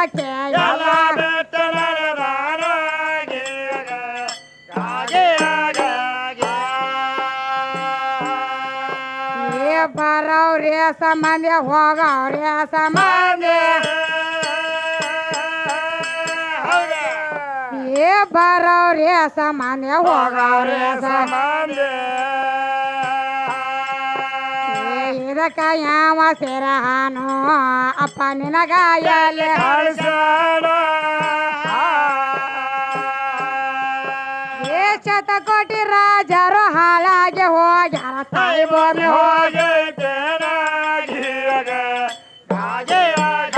ಹೊಲಕ್ಕೆ ಎಲ್ಲ ಬಿಟ್ಟ ನಡೆದಾನ ಗೀಗ ಕಾಗೆಯಾಗ ಏ ಬರವ್ರಿ ಸಂಬಂಧಿ ಹೋಗವ್ರಿ ಸಂಬಂಧಿ ಏ ಬರವ್ರಿ ಸಂಬಂಧಿ ಹೋಗವ್ರಿ ಸಂಬಂಧಿ ಇದಕ್ಕ ಯಾವ ಸೇರಹಾನು ಅಪ್ಪ ನಿನಗ ಎಲ್ಲಿ ಕಳಿಸೋಣ ಏ ಶತಕೋಟಿ ರಾಜರು ಹಾಳಾಗಿ ಹೋಗ್ಯಾರ ತಾಯಿ ಭೂಮಿ ಹೋಗೈತೇನ ಗೀಗ ಕಾಗೆಯಾಗ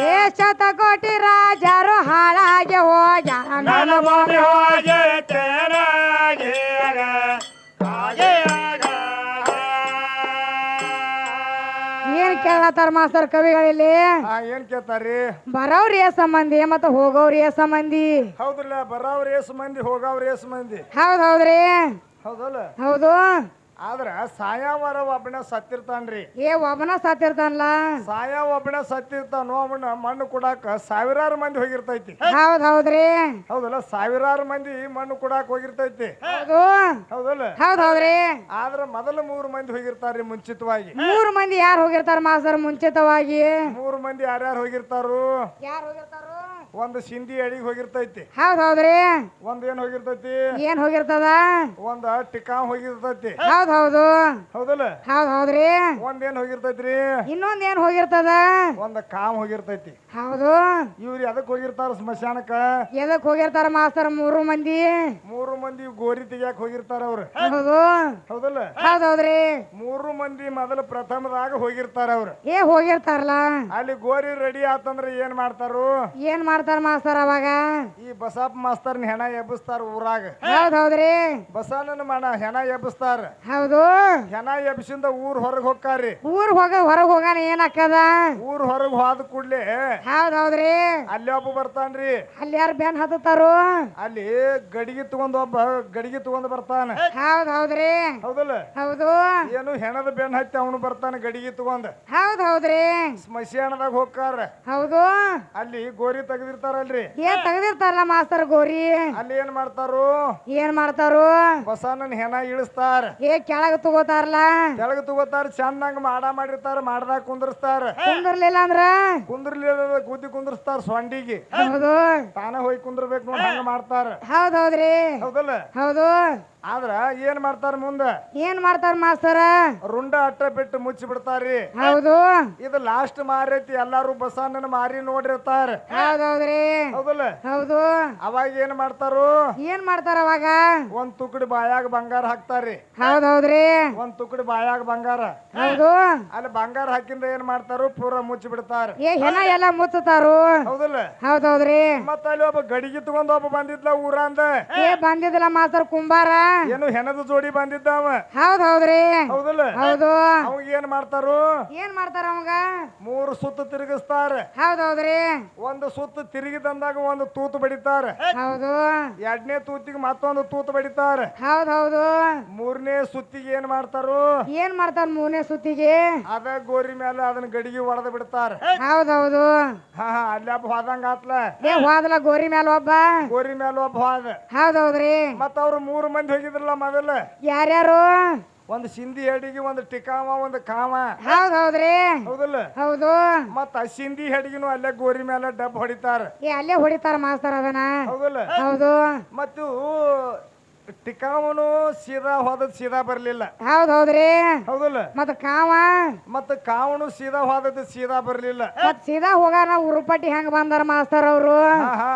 ಏ ಶತಕೋಟಿ ರಾಜರು ಹಾಳಾಗಿ ಹೋಗ್ಯಾರ ನನ್ನ ಭೂಮಿ ಹೋಗೈತೇನ ಗೀಗ ಕಾಗೆಯಾಗ ಏನ್ ಕೇಳತ್ತಾರ ಮಾಸ್ತರ್ ಕವಿಗಳಲ್ಲಿ ಏನ್ ಕೇಳ್ತಾರ್ರಿ ಬರೋವ್ರಿ ಏ ಸಂಬಂಧಿ ಮತ್ತ ಹೋಗೋವ್ರಿ ಏ ಸಂಬಂಧಿ ಹೌದ್ರಲ್ಲ ಬರೋವ್ರ ಏಸು ಮಂದಿ ಹೋಗವ್ರ ಏಸು ಮಂದಿ ಹೌದೌದ್ರಿ ಹೌದಲ್ಲ ಹೌದು ಆದ್ರ ಸಾಯಾವಾರ ಒಬ್ಬನ ಸತ್ತಿರ್ತಾನ್ರಿ ಏ ಒಬ್ಬನ ಸತ್ತಿರ್ತಾನಲ್ಲ ಸಾಯ ಒಬ್ಬನ ಸತ್ತಿರ್ತಾನೋ ಅವನ ಮಣ್ಣು ಕೊಡಾಕ ಸಾವಿರಾರು ಮಂದಿ ಹೋಗಿರ್ತೈತಿ ಹೌದೌದ್ರಿ ಹೌದಲ್ಲ ಸಾವಿರಾರು ಮಂದಿ ಮಣ್ಣು ಕೊಡಾಕ ಹೋಗಿರ್ತೈತಿ ಹೌದು ಹೌದಲ್ಲ ಹೌದೌದ್ರಿ ಆದ್ರ ಮೊದಲ 3 ಮಂದಿ ಹೋಗಿರ್ತಾರ್ರಿ ಮುಂಚಿತವಾಗಿ 3 ಮಂದಿ ಯಾರು ಹೋಗಿರ್ತಾರ ಮಾಸ್ತರ್ ಮುಂಚಿತವಾಗಿ 3 ಮಂದಿ ಯಾರ್ಯಾರು ಹೋಗಿರ್ತಾರು ಯಾರು ಹೋಗಿರ್ತಾರು ಒಂದು ಸಿಂಧಿ ಅಡಿಗೆ ಹೋಗಿರ್ತೈತಿ ಹೌದೌದ್ರಿ ಒಂದ್ ಏನ್ ಹೋಗಿರ್ತೈತಿ ಏನ್ ಹೋಗಿರ್ತದ ಒಂದ ಟಿಕಾವ್ ಹೋಗಿರ್ತೈತಿ ಹೌದು ಹೌದಲ್ಲ ಹೌದ್ರಿ ಒಂದ್ ಏನ್ ಹೋಗಿರ್ತೈತ್ರಿ ಇನ್ನೊಂದ್ ಏನ್ ಹೋಗಿರ್ತದ ಒಂದ ಕಾಮ್ ಹೋಗಿರ್ತೈತಿ ಹೌದು ಇವ್ರು ಎದಕ್ ಹೋಗಿರ್ತಾರ ಸ್ಮಶಾನಕ್ಕ ಎದಕ್ ಹೋಗಿರ್ತಾರ ಮಾಸ್ತರ್ 3 ಮಂದಿ 3 ಮಂದಿ ಗೋರಿ ತೆಗಿಯಾಕ ಹೋಗಿರ್ತಾರ ಅವ್ರು ಹೌದು ಹೌದಲ್ಲ ಹೌದೌದ್ರಿ 3 ಮಂದಿ ಮೊದಲ ಪ್ರಥಮದಾಗ ಹೋಗಿರ್ತಾರ ಅವ್ರು ಏ ಹೋಗಿರ್ತಾರಲ್ಲ ಅಲ್ಲಿ ಗೋರಿ ರೆಡಿ ಆತಂದ್ರ ಏನ್ ಮಾಡ್ತಾರು ಏನ್ ಮಾಡ್ತಾರ ಮಾಸ್ತರ್ ಅವಾಗ ಈ ಬಸಪ್ಪ ಮಾಸ್ತರ್ನ ಹೆಣ ಎಬ್ಬಿಸ್ತಾರ ಊರಾಗ ಹೌದೌದ್ರಿ ಬಸವಣ್ಣನ ಮನ ಹೆಣ ಎಬ್ಬಿಸ್ತಾರ ಹೌದು ಹೆಣ ಎಬ್ಬಿಸಿಂದ ಊರ್ ಹೊರಗ್ ಹೋಗ್ತಾರ್ರಿ ಊರ್ ಹೊರಗ್ ಹೋಗಾನ ಏನ್ ಹಾಕದ ಊರ್ ಹೊರಗ್ ಹೋದ ಕೂಡ್ಲೆ ಹೌದೌದ್ರಿ ಅಲ್ಲಿ ಒಬ್ಬ ಬರ್ತಾನ್ರಿ ಅಲ್ಲಿ ಯಾರು ಬೆನ್ ಹತ್ತಾರು ಅಲ್ಲಿ ಗಡಿಗೆ ತಗೊಂಡ್ ಬರ್ತಾನ ಹೌದೌದ್ರಿ ಹೌದಲ್ಲ ಹೌದು ಏನು ಹೆಣದ ಬೆನ್ ಹತ್ತಿ ಅವನು ಬರ್ತಾನ ಗಡಿಗೆ ತಗೊಂಡ್ ಹೌದೌದ್ರಿ ಸ್ಮಶಾನದಾಗ ಹೋಗ್ತಾರ ಹೌದು ಅಲ್ಲಿ ಗೋರಿ ತೆಗೆದಿರ್ತಾರಲ್ರಿ ಏನ್ ತೆಗ್ದಿರ್ತಾರಲ್ಲ ಮಾಸ್ತರ್ ಗೋರಿ ಅಲ್ಲಿ ಏನ್ ಮಾಡ್ತಾರು ಏನ್ ಮಾಡ್ತಾರು ಬಸವಣ್ಣನ ಹೆಣ ಇಳಿಸ್ತಾರ ಏ ಕೆಳಗ ತಗೋತಾರಲ್ಲ ಕೆಳಗ ತಗೋತಾರ ಚಂದಂಗ ಮಾಡಿರ್ತಾರ ಮಾಡ್ದಾಗ ಕುಂದರ್ಸ್ತಾರ ಕುಂದರ್ಲಿಲ್ಲ ಅಂದ್ರ ಕುಂದ್ರಲಿಲ್ಲ ಗುದ್ದಿ ಕುಂದರ್ಸ್ತಾರ ಸೊಂಡಿಗೆ ಹೌದು ತಾನ ಹೋಗಿ ಕುಂದ್ರಬೇಕು ನೋಡಿ ಹಂಗ ಮಾಡ್ತಾರ ಹೌದೌದ್ರಿ ಹೌದಲ್ಲ ಹೌದು ಆದ್ರ ಏನ್ ಮಾಡ್ತಾರ ಮುಂದ ಏನ್ ಮಾಡ್ತಾರ ಮಾಸ್ತರ ರುಂಡ ಅಟ್ಟ ಬಿಟ್ಟು ಮುಚ್ಚಿ ಬಿಡ್ತಾರ್ರಿ ಹೌದು ಇದು ಲಾಸ್ಟ್ ಮಾರೈತಿ ಎಲ್ಲಾರು ಬಸವಣ್ಣನ ಮಾರಿ ನೋಡಿರ್ತಾರ ಹೌದೌದ್ರಿ ಹೌದಲ್ಲ ಹೌದು ಅವಾಗ ಏನ್ ಮಾಡ್ತಾರು ಏನ್ ಮಾಡ್ತಾರ ಅವಾಗ ಒಂದ್ ತುಕಡಿ ಬಾಯಾಗ ಬಂಗಾರ ಹಾಕ್ತಾರ್ರಿ ಹೌದೌದ್ರಿ ಒಂದ್ ತುಕಡಿ ಬಾಯಾಗ ಬಂಗಾರ ಹೌದು ಅಲ್ಲಿ ಬಂಗಾರ ಹಾಕಿಂದ ಏನ್ ಮಾಡ್ತಾರು ಪೂರ ಮುಚ್ಚಿ ಬಿಡ್ತಾರ ಏ ಹೆಣ ಎಲ್ಲ ಮುಚ್ಚತಾರು ಹೌದಲ್ಲ ಹೌದೌದ್ರಿ ಮತ್ತ ಅಲ್ಲಿ ಒಬ್ಬ ಗಡಿಗೆ ತಗೊಂಡ್ ಒಬ್ಬ ಬಂದಿದ್ಲ ಊರಂದ ಏ ಬಂದಿದ್ದಿಲ್ಲ ಮಾಸ್ತರ್ ಕುಂಬಾರ ಏನು ಹೆಣದ ಜೋಡಿ ಬಂದಿದ್ದಾವ ಹೌದೌದ್ರಿ ಹೌದಲ್ಲ ಹೌದು ಅವಾಗ ಏನ್ ಮಾಡ್ತಾರು ಏನ್ ಮಾಡ್ತಾರ ಅವಾಗ 3 ಸುತ್ತು ತಿರುಗಿಸ್ತಾರ ಹೌದೌದ್ರಿ ಒಂದು ಸುತ್ತು ತಿರುಗಿದಂದಾಗ ಒಂದು ತೂತು ಬಡಿತಾರ ಹೌದು 2ನೇ ತೂತಿಗೆ ಮತ್ತೊಂದು ತೂತು ಬಡಿತಾರ ಹೌದೌದು 3ನೇ ಸುತ್ತಿಗೆ ಏನ್ ಮಾಡ್ತಾರು ಏನ್ ಮಾಡ್ತಾರ 3ನೇ ಸುತ್ತಿಗೆ ಅದ ಗೋರಿ ಮೇಲೆ ಅದನ್ನ ಗಡಿಗೆ ಒಡೆದ ಬಿಡ್ತಾರ ಹೌದೌದು ಹಾ ಅಲ್ಲಿ ಹಬ್ಬ ಹೋದಂಗ ಆತ್ಲ ಏ ಹೋದಲ್ಲ ಗೋರಿ ಮ್ಯಾಲ ಒಬ್ಬ ಗೋರಿ ಮೇಲೆ ಒಬ್ಬ ಹೋದ ಹೌದೌದ್ರಿ ಮತ್ತ ಅವ್ರು 3 ಮಂದಿ ಹೋಗಿದ್ರಲ್ಲ ಮೊದಲ ಯಾರ್ಯಾರು ಒಂದು ಸಿಂಧಿ ಹೆಡಿಗೆ ಒಂದು ಟಿಕಾವ ಒಂದು ಕಾವ ಹೌದೌದ್ರಿ ಹೌದಲ್ಲ ಹೌದು ಮತ್ತ ಸಿಂಧಿ ಹೆಡಿಗೆನು ಅಲ್ಲೇ ಗೋರಿ ಮೇಲೆ ಡಬ್ ಹೊಡಿತಾರ ಏ ಅಲ್ಲೇ ಹೊಡಿತಾರ ಮಾಸ್ತರ್ ಅದನ್ನ ಹೌದಲ್ಲ ಹೌದು ಮತ್ತು ಟಿಕಾವನು ಸೀದಾ ಹೋದದ್ ಸೀದಾ ಬರ್ಲಿಲ್ಲ ಹೌದೌದ್ರಿ ಹೌದಲ್ಲ ಮತ್ತ ಕಾವ ಮತ್ತ ಕಾವನು ಸೀದಾ ಹೋದದ್ದು ಸೀದಾ ಬರ್ಲಿಲ್ಲ ಮತ್ ಸೀದಾ ಹೋಗಾರ ಉರುಪಟ್ಟಿ ಹೆಂಗ್ ಬಂದಾರ ಮಾಸ್ತರ್ ಅವರು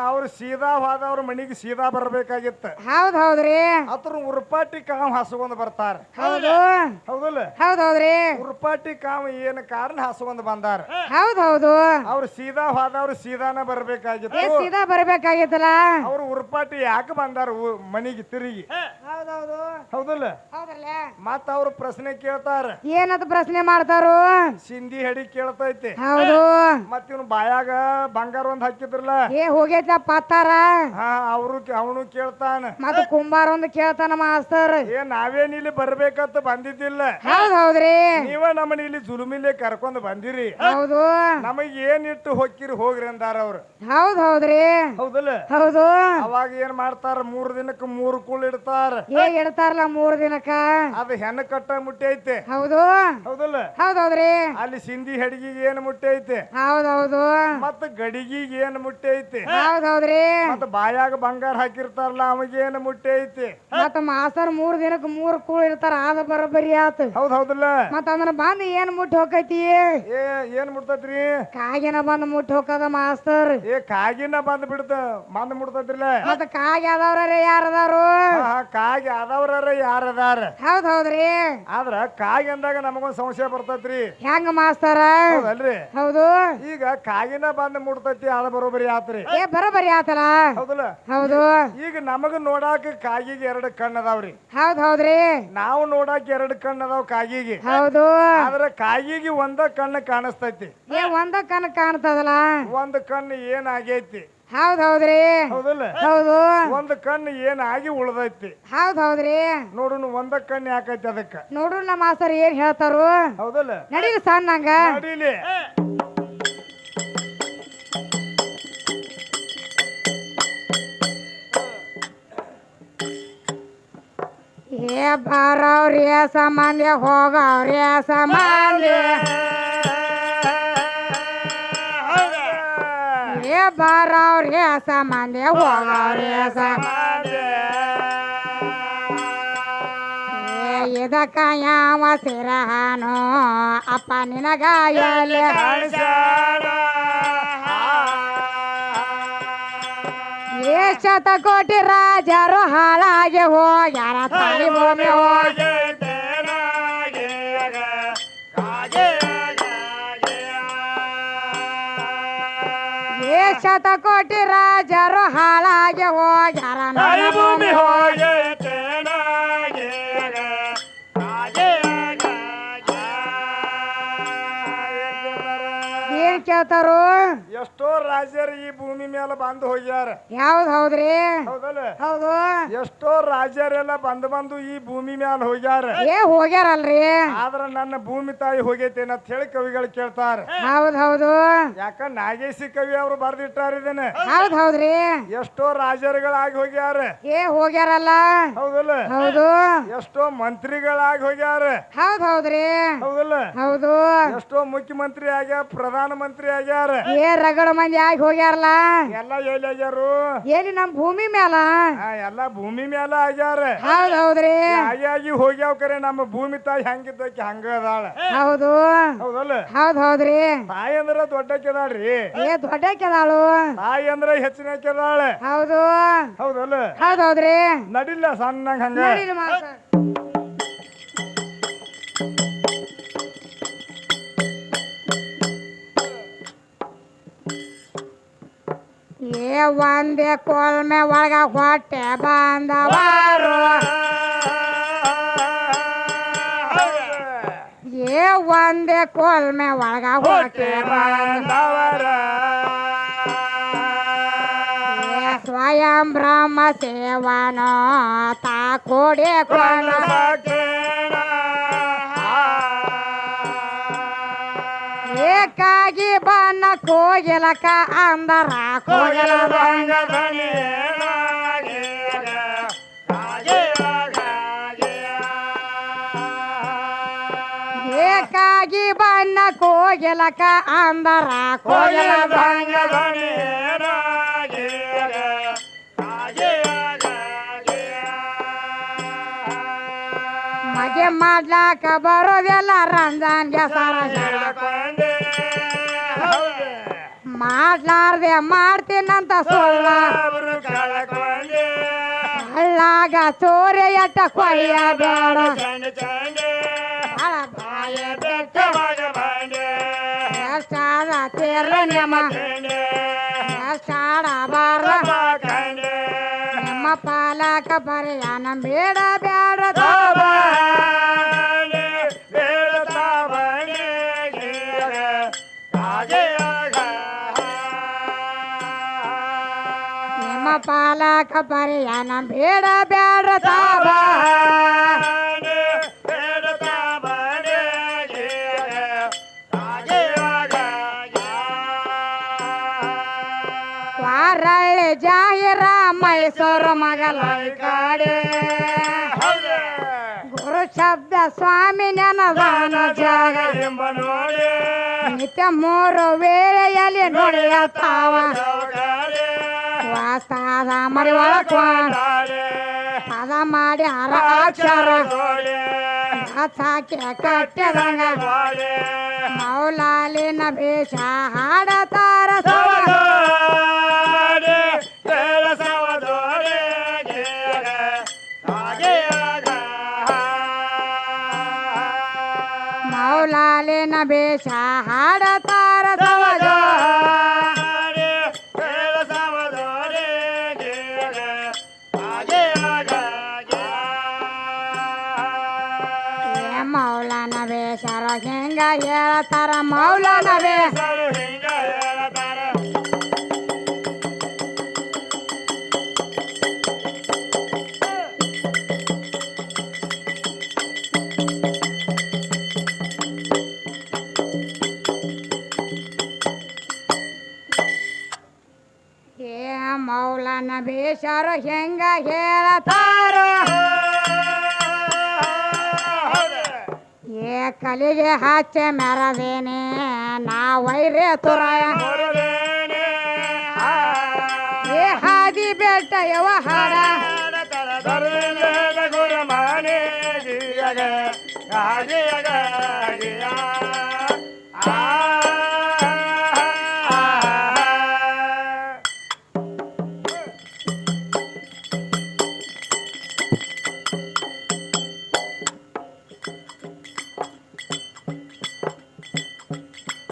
ಅವ್ರು ಸೀದಾ ಹೋದವ್ರ ಮನಿಗೆ ಸೀದಾ ಬರ್ಬೇಕಾಗಿತ್ತ ಹೌದೌದ್ರಿ ಅದ್ರ ಉರುಪಾಟಿ ಕಾವ್ ಹಸ್ಕೊಂಡ್ ಬರ್ತಾರ ಹೌದು ಹೌದಲ್ಲ ಹೌದೌದ್ರಿ ಉರುಪಾಟಿ ಕಾವ್ ಏನ್ ಕಾರಣ ಹಸ್ಕೊಂಡ್ ಬಂದಾರ ಹೌದೌದು ಅವ್ರು ಸೀದಾ ಹೋದವ್ರು ಸೀದಾನ ಏ ಬರ್ಬೇಕಾಗಿತ್ತು ಸೀದಾ ಬರ್ಬೇಕಾಗಿತ್ತಲ್ಲ ಅವ್ರು ಉರುಪಾಟಿ ಯಾಕೆ ಬಂದಾರ ಮನಿಗೆ ತಿರುಗಿ ಹೌದೌದು ಹೌದಲ್ಲ ಹೌದಲ್ಲ ಮತ್ತ ಅವ್ರ ಪ್ರಶ್ನೆ ಕೇಳ್ತಾರ ಏನಂತ ಪ್ರಶ್ನೆ ಮಾಡ್ತಾರು ಸಿಂಧಿ ಹೆಡಿ ಕೇಳ್ತೈತಿ ಹೌದು ಮತ್ತ ಇವ್ನು ಬಾಯಾಗ ಬಂಗಾರ ಒಂದ್ ಹಾಕಿದ್ರಲ್ಲ ಏ ಹೋಗೈತ ಪತ್ತಾರ ಹಾ ಅವನು ಕೇಳ್ತಾನ ಮತ್ತ ಕುಂಬಾರ ಒಂದು ಕೇಳ್ತಾನ ಮಾಸ್ತರ್ ನಾವೇನ್ ಇಲ್ಲಿ ಬರ್ಬೇಕಂತ ಬಂದಿದ್ದಿಲ್ಲ ಹೌದ್ರಿ ನೀವ ನಮ್ಮನ್ನ ಇಲ್ಲಿ ಜುಲುಮಿಲೆ ಕರ್ಕೊಂಡ್ ಬಂದಿರಿ ಹೌದು ನಮಗ್ ಏನ್ ಇಟ್ಟು ಹೊಕ್ಕಿರಿ ಹೋಗ್ರಿ ಅಂದಾರ ಅವ್ರು ಹೌದ್ರಿ ಹೌದಲ್ಲ ಹೌದು ಅವಾಗ ಏನ್ ಮಾಡ್ತಾರ 3 ದಿನಕ್ಕ 3 ಕೂಳ್ ಇಡ್ತಾರ ಹೇಗ್ ಇಡ್ತಾರಲ್ಲ 3 ದಿನಕ್ಕ ಅದು ಹೆಣ್ಣು ಕಟ್ಟ ಮುಟ್ಟಿ ಐತೆ ಹೌದು ಹೌದಲ್ಲ ಹೌದೌದ್ರಿ ಅಲ್ಲಿ ಸಿಂಧಿ ಹೆಡ್ಗಿಗೆ ಏನ್ ಮುಟ್ಟಿ ಐತೆ ಹೌದೌದು ಮತ್ತ ಗಡಿಗಿಗೆ ಏನ್ ಮುಟ್ಟಿ ಐತೆ ಹೌದೌದ್ರಿ ಮತ್ತ ಬಾಯಾಗ ಬಂಗಾರ ಹಾಕಿರ್ತಾರಲ್ಲ ಅವಾಗ ಏನ್ ಮುಟ್ಟಿ ಐತಿ ಮತ್ತ ಮಾಸ್ತರ್ 3 ದಿನಕ್ಕ 3 ಕೂಳ್ ಇಡ್ತಾರ ಆದ ಬರೋಬ್ಬರಿ ಆತ ಹೌದಲ್ಲ ಮತ್ತ ಅದನ್ನ ಬಂದ್ ಏನ್ ಮುಟ್ಟಿ ಹೋಗೈತಿ ಏನ್ ಮುಟ್ತೈತ್ರಿ ಕಾಗಿನ ಬಂದ್ ಮುಟ್ಟಿ ಹೋಗದ ಮಾಸ್ತರ್ ಕಾಗಿನ ಬಂದ್ ಮುಟ್ತೈತ್ರಿಲ್ಲ ಮತ್ತ ಕಾಗಿ ಅದಾವ್ರಿ ಯಾರದಾರು ಕಾಗಿ ಆದವ್ರ ಯಾರದಾರ ಹೌದ್ರಿ ಆದ್ರ ಕಾಗಿ ಅಂದಾಗ ನಮಗೊಂದ್ ಸಂಶಯ ಬರ್ತೈತ್ರಿ ಹೆಂಗ ಮಾಸ್ತರ ಹೌದಲ್ರಿ ಹೌದು ಈಗ ಕಾಗಿನ ಬಂದ್ ಮುಟ್ತೈತಿ ಅದ ಬರೋಬ್ಬರಿ ಆತ್ರಿ ಬರೋಬ್ಬರಿ ಆತಲ್ಲ ಹೌದಲ್ಲ ಹೌದು ಈಗ ನಮಗ ನೋಡಾಕ ಕಾಗಿಗೆ 2 ಕಣ್ಣು ಅದಾವ್ರಿ ಹೌದ್ರಿ ನಾವು ನೋಡಾಕ 2 ಕಣ್ಣು ಅದಾವ್ ಕಾಗಿಗೆ ಹೌದು ಆದ್ರ ಕಾಗಿಗೆ ಒಂದ ಕಣ್ಣು ಕಾಣಿಸ್ತೈತಿ ಒಂದ ಕಣ್ ಕಾಣ್ತದಲ್ಲ ಒಂದ್ ಕಣ್ಣು ಏನಾಗೈತಿ ಹೌದ್ರಿ ಹೌದಲ್ಲ ಹೌದು ಒಂದ್ ಕಣ್ಣು ಏನಾಗಿ ಉಳ್ದೈತಿ ಹೌದ್ರಿ ನೋಡು ಒಂದ ಕಣ್ಣು ಯಾಕೈತಿ ಅದಕ್ಕ ನೋಡು ನಮ್ಮ ಮಾಸ್ತರ್ ಏನ್ ಹೇಳ್ತಾರು ಹೌದಲ್ಲ ನಡೀಲಿ ಸಣ್ಣಂಗ ನಡೀಲಿ ಬಾರವ್ರಿ ಸಂಬಂಧಿ ಹೋಗವ್ರಿ ಸಂಬಂಧಿ ಬಾರವ್ರಿ ಸಂಬಂಧಿ ಹೋಗವ್ರಿ ಸಂಬಂಧಿ ಇದಕ್ಕ ಯಾವ ಸಿರಹಾನು ಅಪ್ಪ ನಿನಗ ಎಲ್ಲಿ ಶತಕೋಟಿ ರಾಜರು ಹಾಳಾಗಿ ಹೋಗ್ಯಾರ ತಾಯಿ ಭೂಮಿ ಹೋಗಿ ಶತಕೋಟಿ ರಾಜರು ಹಾಳಾಗಿ ಹೋಗ್ಯಾರ ತಾಯಿ ಭೂಮಿ ಹೋಗಿ ಏನ್ ಕೇಳ್ತಾರು ಎಷ್ಟೋ ರಾಜರು ಈ ಭೂಮಿ ಮೇಲೆ ಬಂದು ಹೋಗ್ಯಾರ ಹೌದ್ರಿ ಹೌದಲ್ಲ ಹೌದು ಎಷ್ಟೋ ರಾಜರೆಲ್ಲ ಬಂದು ಈ ಭೂಮಿ ಮೇಲೆ ಹೋಗ್ಯಾರ ಹೋಗ್ಯಾರಲ್ರಿ ಆದ್ರ ನನ್ನ ಭೂಮಿ ತಾಯಿ ಹೋಗೈತೇನ ಅಂತ ಹೇಳಿ ಕವಿಗಳು ಕೇಳ್ತಾರ ಹೌದು ಯಾಕ ನಾಗೇಶಿ ಕವಿ ಅವರು ಬರ್ದಿಟ್ಟಾರ ಇದನ್ನ ಹೌದ್ರಿ ಎಷ್ಟೋ ರಾಜರುಗಳಾಗಿ ಹೋಗ್ಯಾರ ಹೋಗ್ಯಾರಲ್ಲ ಹೌದಲ್ಲ ಹೌದು ಎಷ್ಟೋ ಮಂತ್ರಿಗಳಾಗಿ ಹೋಗ್ಯಾರ ಹೌದ್ರಿ ಹೌದಲ್ಲ ಹೌದು ಎಷ್ಟೋ ಮುಖ್ಯಮಂತ್ರಿ ಆಗ್ಯಾರ ಪ್ರಧಾನ ಮಂತ್ರಿ ಆಗ್ಯಾರ ರಗಡ ಮಂದಿ ಆಗಿ ಹೋಗ್ಯಾರಲ್ಲ ಎಲ್ಲ ಎಲ್ಲಿ ಆಗ್ಯಾರು ಎಲ್ಲಿ ನಮ್ ಭೂಮಿ ಮ್ಯಾಲ ಎಲ್ಲ ಭೂಮಿ ಮ್ಯಾಲ ಆಗ್ಯಾರ ಹೌದ್ರಿ ಆಗಿ ಹೋಗ್ಯಾವ ಕರೆ ನಮ್ಮ ಭೂಮಿ ತಾಯಿ ಹಂಗಿದ್ದಕ್ಕೆ ಹಂಗ ಅದಾಳ ಹೌದು ಹೌದಲ್ಲ ಹೌದ್ರಿ ತಾಯಿ ಅಂದ್ರ ದೊಡ್ಡಕ್ಕೆದಾಳ್ರಿ ದೊಡ್ಡಕ್ಕೆದಾಳು ತಾಯಿ ಅಂದ್ರ ಹೆಚ್ಚಿನಕ್ಕೆದಾಳ ಹೌದು ಹೌದಲ್ಲ ಹೌದ್ರಿ ನಡಿಲ್ಲ ಸಣ್ಣಂಗ ಹಂಗ ಒಂದೇ ಕೋಲ್ಮೆ ಒಳಗ ಹೊಟ್ಟೆ ಬಾಂಧವಾರು ಒಂದೇ ಕೋಲ್ಮೆ ಒಳಗ ಹೊಟ್ಟೆ ಬಾಂಧವರ ಸ್ವಯಂ ಬ್ರಹ್ಮ ಸೇವನ ತಾ ಕೋಡೆ ಕೊಂಡ ಏಕಾಗಿ ಬನ್ನ ಕೋಗಿಲಕ ಅಂದರ ಕೋಗಿಲ ಏಕಾಗಿ ಬನ್ನ ಕೋಗಿಲಕ ಅಂದರ ಕೋಗಿಲ ಮಗೆ ಮಾಡ್ಲಾಕ ಬರೋದೆಲ್ಲ ರಂಜಾನ್ಗೆ ಸರ ಮಾಡ್ಲಾರ್ದೆ ಮಾಡ್ತೀನಂತ ಸುಳ್ಳ ಹಳ್ಳಾಗ ಚೋರೆ ಎಟ್ಟ ಕೊಯ್ಯ ಬೇಡ ಎಷ್ಟಾದ ತೀರ್ಲ ನಿಮ್ಮ ಎಷ್ಟಾಡಬಾರ್ದ ನಿಮ್ಮ ಪಾಲಕ ಪರಿಯಾನ ಬೇಡ ಬ್ಯಾಡ ನಿಮ್ಮ ಪಾಲಕ ಪರಿಯಾನ ಬೇಡ ಬ್ಯಾಡ ತಾಬ ವಾರಳ್ಳಿ ಜಾಹಿರ ಮೈಸೂರು ಮಗಲ ಕಾಡೆ ಗುರು ಶಬ್ದ ಸ್ವಾಮಿ ನೆನದಾನ ಜಾಗ ನಿತ್ಯ ಮೂರು ವೇಳೆಯಲ್ಲಿ ನುಡಿಯ ತಾವ ವಾಸ್ತಾದ ಮರಿ ಒಳಕ ಪದ ಮಾಡಿ ಅರ ಅಕ್ಷರ ಸಾಕಿ ಕಟ್ಟದಂಗ ಮೌಲಾಲಿನ ಭೇಷ ಹಾಡತಾರ ಮೌಲಾಲಿನ ಭೇಷ ಹಾಡತಾರ ಸವಗ ಮೌಲಾನ ಬೇಸರ ಹೆಂಗ ಹೇಳ್ತಾರ ಮೌಲಾನ ಬೇಸರ ಮೌಲಾನ ಬೇಸರ ಹೆಂಗ ಹೇಳ್ತಾರ ಏ ಕಲಿಗೆ ಹಚ್ಚೆ ಮೆರದೇನೆ ನಾ ವೈರೇ ತುರಾಯ ಏ ಹಾದಿ ಬೆಟ್ಟ ಯವ ಹಾಡ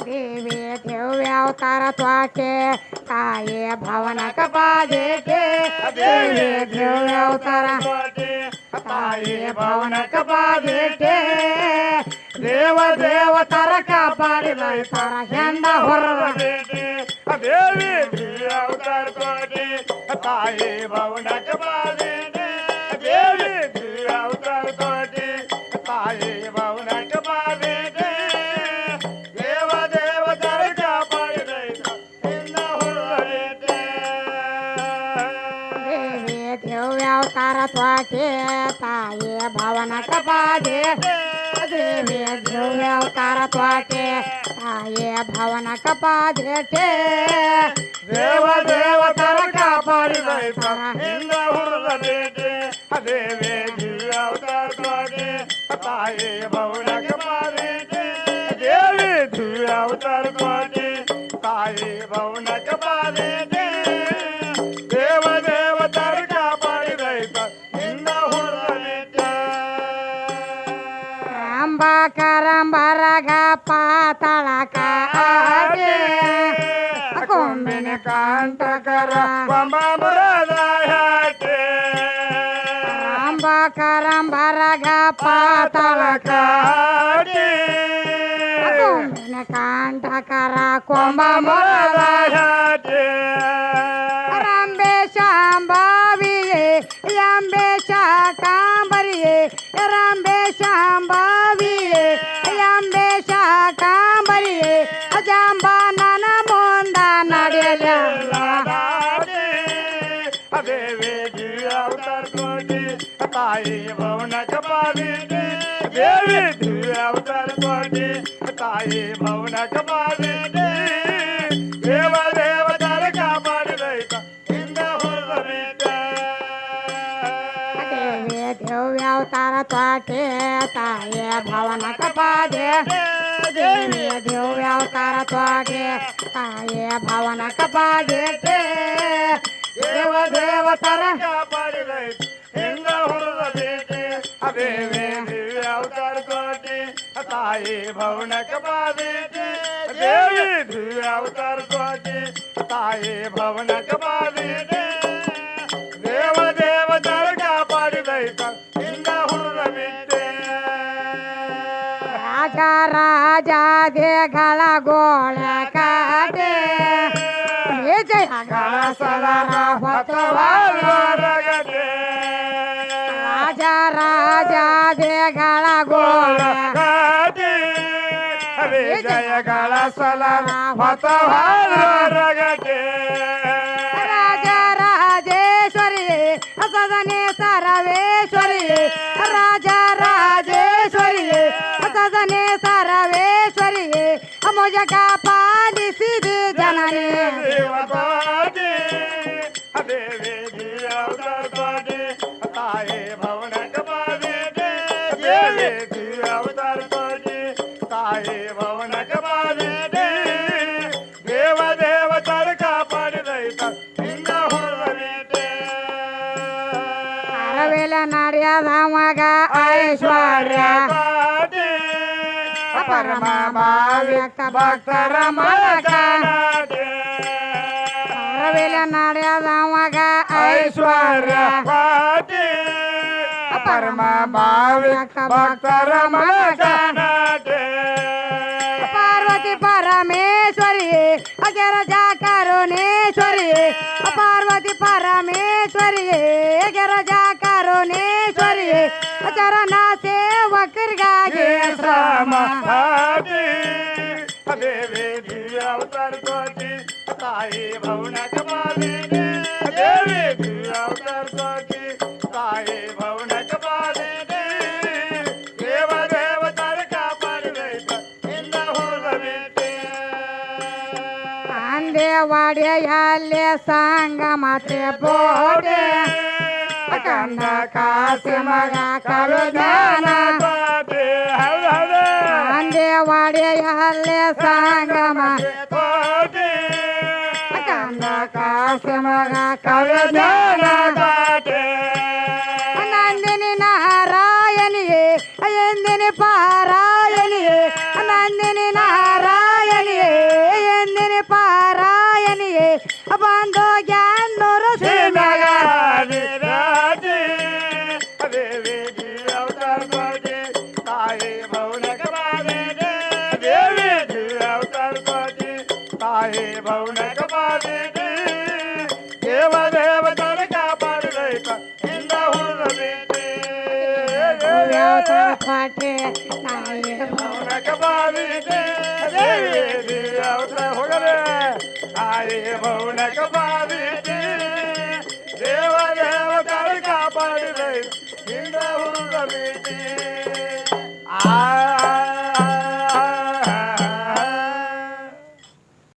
ದೇವಿ ದೇವ್ಯಾವತಾರ ತ್ವಾಕೆ ತಾಯಿ ಭವನ ಕಪಾದೇಕೆ ದೇವಿ ದೇವ್ಯಾವತಾರ ತಾಯಿ ಭವನ ಕಪಾದೇಕೆ ದೇವ ದೇವತರ ಕಾಪಾಡಿದ ತರ ಹೆಂಡ ಹೊರದ ದೇವಿ ದೇವ್ಯಾವತಾರ ತ್ವಾಕೆ ತಾಯಿ ಭವನ ಕಪಾದೇಕೆ ದೇವಿ ದೇವ್ಯಾವತಾರ ತ್ವಾಕೆ ತಾಯಿ ಭವನ ಕಪಾದೇಕೆ ದೇವ್ಯಾವತಾರ ತ್ವಾಕೆ ತಾಯಿ ಭವನ ಕಪಾದೆ ದೇವಿ ದೇವ್ಯಾವತಾರ ತ್ವಾಕೆ ತಾಯಿ ಭವನ ಕಪಾದೇಟೆ ದೇವ ದೇವತರ ಕಾಪಾಡಿದ ಹಿಂದ ಹುರಿದೇಟೆ ದೇವಿ ದೇವ್ಯಾವತಾರ ತ್ವಾಕೆ ತಾಯಿ ಭವನ ಕಪಾದೇಟೆ ದೇವಿ ದೇವ್ಯಾವತಾರ ತ್ವಾಕೆ ತಾಯಿ ಭವನ ಕಪಾದೇಟೆ ದೇವ ದೇವತರ ಕರಂಬರಗ ಪಾತಳಕ ಕೊಂಬಿನ ಕಾಂತಕರ ರಂಬ ಕರಂಬರಗ ಪಾತಳಕ ಕೊಂಬಿನ ಕಾಂತಕರ ಕೊಂಬ ರಂಬೆ ಶಾಂಬಾವಿಯೇ ಎಂಬೆ ಶಾಕಾಂಬರಿಯೇ ರಂಬೆ ಶಾಂಬಾವಿಯೇ ಎಂಬೆ ಶಾಕಾಂಬರಿಯೇ ಅಜಾಂಬ ನನ ಮುಂದ ನಡೆಯಲಿಲ್ಲ ದೇವಿ ದೇವ್ಯಾವತಾರ ತ್ವಾಕೆ ತಾಯಿ ಭವನ ಕಪಾದೇಟೆ ದೇವಿ ದೇವ್ಯಾವತಾರ ತ್ವಾಕೆ ತಾಯಿ ಭವನ ಕಪಾದೇಟೆ ದೇವ ದೇವತರ ಕಾಪಾಡಿದ ಹಿಂದ ಹೊರಬೇಟೆ ದೇವಿ ದೇವ್ಯಾವತಾರ ತ್ವಾಕೆ ತಾಯಿ ಭವನ ಕಪಾದೆ ದೇವಿ ದೇವ್ಯಾವತಾರ ತ್ವಾಕೆ ತಾಯಿ ಭವನ ಕಪಾದೇಟೆ ದೇವ ದೇವತರ ಕಾಪಾಡಿದ ಹಿಂದ ಹೊರಬೇಟೆ ದೇವಿ ದೇವ್ಯಾವತಾರ ತ್ವಾಕೆ ತಾಯಿ ಭವನ ಕಪಾದೇಟೆ ದೇವಿ ದೇವ್ಯಾವತಾರ ತ್ವಾಕೆ ತಾಯಿ ಭವನ ಕಪಾದೇಟೆ ದೇವ ದೇವ ದೇಗಳ ಗೋಳ ಕಾಟೆ ಏ ಜಯ ಕಳಸಲರ ಹೊತ್ತವಾರಗದೆ ರಾಜ ರಾಜ ದೇಗಳ ಗೋಳ ಗಾಡಿ ಜಯ ಕಳಸಲರ ಹೊತ್ತವಾರಗದೆ ರಾಜ ರಾಜೇಶ್ವರಿ ಸದನೆ ಸರವೇಶ್ವರಿ ರಾಜ ರಾಜೇಶ್ವರಿ ಸದನೆ ಸರವೇಶ್ವರಿ ಅಮೋಜಕ ಪಾಲಿಸಿದೆ ಜನನೇ ದೇವತಾಡಿ ದೇವಿ ಅವತಾರಪಾಡಿ ತಾಯಿ ಭವನಕ ಪಾಡಿ ದೇವಿ ಅವತಾರಪಾಡಿ ತಾಯಿ ಭವನಕ ಪಾಡಿ ದೇವ ದೇವತರ ಕಾಪಾಡಿದೈತ ಹಿಂಗ ಹೊರಬೇಟೆ ಅರವೇಲ ನಡೆಯದ ಮಗ ಐಶ್ವರ್ಯ ಪಾಡಿ ಪರಮ ಭಾವ್ಯಕ ಭಕ್ತರ ಮಗ ಅರವೇಲ ನಡೆಯದ ಮಗ ಐಶ್ವರ್ಯ ಪಾಟಿ ಪರಮ ಭಾವಿಕ ಭಕ್ತರ ಮಗನಾಟೆ ಪಾರ್ವತಿ ಪರಮೇಶ್ವರಿ ಅಜರ ಜಾಕರುಣೇಶ್ವರಿ ಪಾರ್ವತಿ ಪರಮೇಶ್ವರಿ ಅಜರ ಜಾಕರುಣೇಶ್ವರಿ ಚರಣ ಸೇವಕರಿಗಾಗಿ ಶ್ರಮ ಪಾಟಿ ದೇವಿ ಅವತಾರ ಕೋಟಿ ತಾಯಿ ಭವನಕ ಪಾಡಿ ದೇವಿ ಅವತಾರ ಕೋಟಿ ತಾಯಿ ಭವನಕ ಪಾಡಿ ದೇವ ದೇವತರ ಕಾಪಾಡಿದೈತ ಇಂದ ಹೋಗಬೇಟೆ ಅಂದೇವಾಡಿಯಲ್ಲಿ ಸಂಗ ಮತ್ತೆ ಬೋಡೆ ಕಂದ ಕಾಸಿ ಮಗ ಕವಿದಾನ ಪಾಟಿ ಹೌದು ಹೌದು ಅಂದೇವಾಡಿಯಲ್ಲಿ ಸಂಗಮ ಪಾಟಿ ಕಂದ ಕಾಸಿ ಮಗ ಕವಿದಾನ ಪಾಟಿ ನಂದಿನಿ ನಾರಾಯಣಿಯೇ ಎಂದಿನಿ ಪಾರಾಯಣಿಯೇ ನಂದಿನಿ ನಾರಾಯಣಿಯೇ ಎಂದಿನಿ ಪಾರಾಯಣಿಯೇ ಬಂದು ಜ್ಞಾನೂರು ಶ್ರೀಮಗ ರಾಜಿ ದೇವಿ ಅವತಾರ ಕೋಟಿ ತಾಯಿ ಭವನಕ ಪಾಡಿ ದೇವಿ ಅವತಾರ ಕೋಟಿ ತಾಯಿ ಭವನಕ ಪಾಡಿ ದೇವ ದೇವತರ ಕಾಪಾಡಿದೈತ ಇಂದ ಹುಡುಗಬೇಟೆ ಪಾಟೆ ನಾಯಿ ಭವನಕ ಪಾಡಿ ದೇವಿ ಅವತಾರ ಹೋಗಲೇ ತಾಯಿ ಭವನಕ ಪಾಡಿ